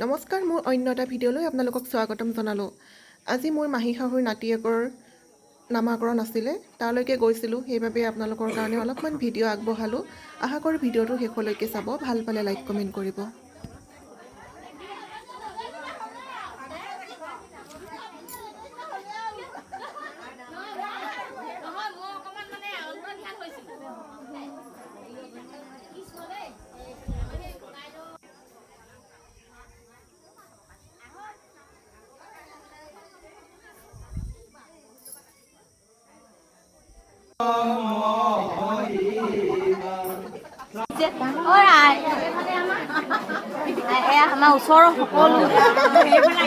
নমস্কাৰ, মোৰ অন্য এটা ভিডিঅ'লৈ আপোনালোকক স্বাগতম জনালোঁ। আজি মোৰ মাহী শাহুৰ নাতিয়েকৰ নামাকৰণ আছিলে, তালৈকে গৈছিলোঁ। সেইবাবে আপোনালোকৰ কাৰণে অলপমান ভিডিঅ' আগবঢ়ালোঁ। আশা কৰোঁ ভিডিঅ'টো শেষলৈকে চাব। ভাল পালে লাইক কমেণ্ট কৰিব। আমাৰ ওচৰৰ সকলো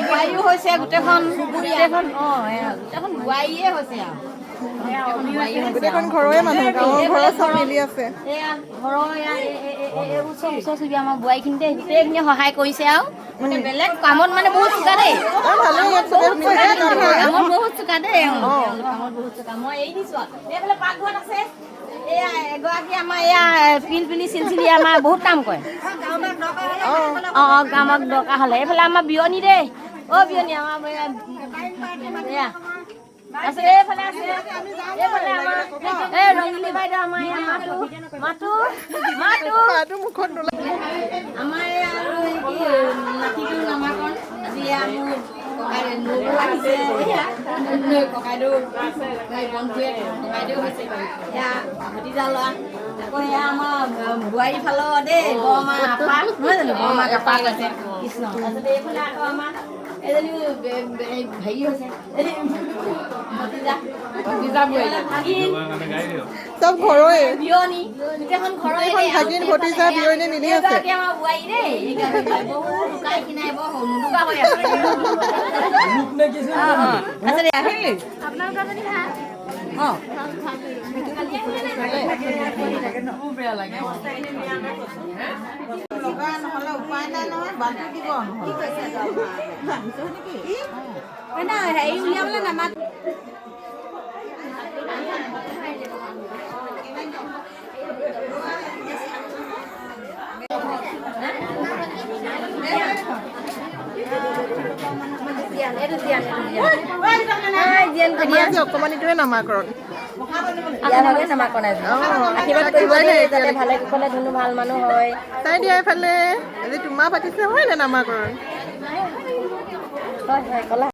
বোৱাৰীও হৈছে গোটেইখন বোৱাৰীয়ে হৈছে গোটেইখন ঘৰৰে মানুহ, গাঁৱৰ ঘৰৰ চব মিলি আছে। ওচৰ চুবুৰীয়া আমাৰ বোৱাৰীখিনিতে গোটেইখিনি সহায় কৰিছে আৰু মানে বেলেগ কামত মানে বহুত চোকা দেই, কামত বহুত চোকা দেই, কামত বহুত চোকা। মই এৰি দিছো আৰু এইফালে পাকঘৰত আছে। এয়া এগৰাকী আমাৰ এয়া পিলপিলি চিলচিলি আমাৰ বহুত কাম কৰে। আমাক দৰকাৰ হ'লে এইফালে আমাৰ বিয়নী দেই, বিয়নী আমাৰ এয়া আছে। এইফালে আছে, এইফালে আমাৰ ৰঙিলী বাইদেউ আমাৰ মাতো মুখত নোলায়। আমাৰ নাতিটো নামাকৰণ আজি মোৰ ককাইদেউ আহিছে, ককাইদেউ বন্ধুৱে ককাইদেউ হৈছে এয়া ভতিজা ল'ৰা। আকৌ এয়া আমাৰ বোৱাৰী ফালৰ দেই বৰমা আপা নহয় জানো, বৰমা আপা আছে কৃষ্ণ। তাৰপিছতে এইফালে আকৌ আমাৰ এজনী হেৰি হৈছে চব ঘৰৰে বিয়নী, গোটেইখন ঘৰৰে ভাগিন ভতিজা বিয়নী মিলি আছে। আমাৰ বোৱাৰী দেই বহুত লুকাই কিনাই বৰ নুলুকা হৈ আছে। আপোনালোকৰ যদি বেয়া লাগে নহলে উপায় নাই নহয়, বান্ধি দিব হেৰি উলিয়াবলৈ নামাত অকমানিটোৱে নামাকৰণ। ভালে কুশলে ধুনু ভাল মানুহ হয়। তাই দিয়া এইফালে আজি তোমাৰ পাতিছে হয় নে নামাকৰণ? হয় কলা